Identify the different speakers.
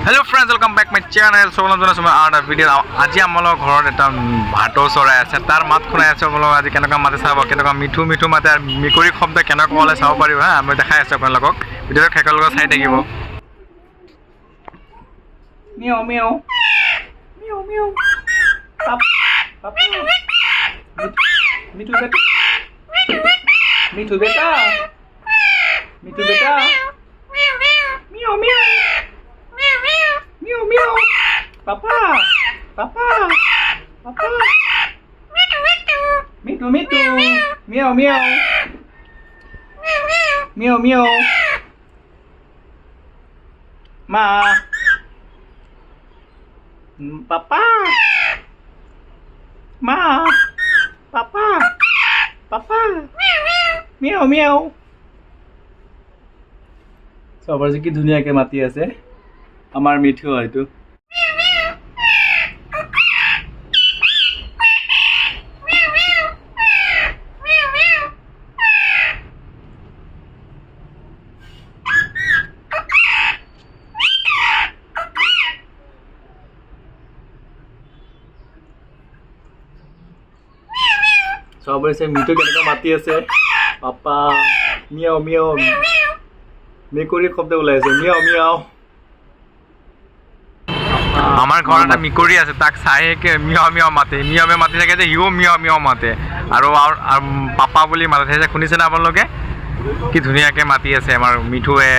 Speaker 1: Hello friends, welcome back my channel. So welcome to our video. আজি আমল ঘৰত এটা ভাটো চৰাই আছে তাৰ মাত শুনাই আছে বলো আজি কেনেকা মাতে চাব কেনেকা মিঠু মিঠু মাতে আৰু মিকৰি শব্দ কেনেকা কলে চাব পাৰিব হা আমি দেখাই আছো আপোনালোকক ভিডিঅ' খেকল লগত চাই থাকিব মিও মিও মিও মিও পাপ পাপ মিঠু বেটা মিঠু বেটা মিঠু বেটা মিও মিও Meow meow. Papa. Papa. Papa. Mitu mitu. Meow meow. Meow meow. Ma. Papa. Ma. Papa. Papa. Meow meow. সবার যে কি দুনিয়াকে মাতি আছে আমার মিঠু হয়তো সবাই সে মিঠু কেনেকা মাতি আছে পাপা মিয়াও মিয়াও মেকুৰীৰ শব্দ ওলাই আছে মিয়াও মিয়াও আমাৰ ঘৰত এটা মিকৰি আছে তাক চাইকে মিয়াও মিয়াও মাতে মিয়াও মিয়াও মাতি থাকে যে হিও মিয়াও মিয়াও মাতে আৰু পাপা বুলি মাতে শুনিছে না আপোনালোকে কি ধুনীয়াকে মাতি আছে আমাৰ মিঠুৱে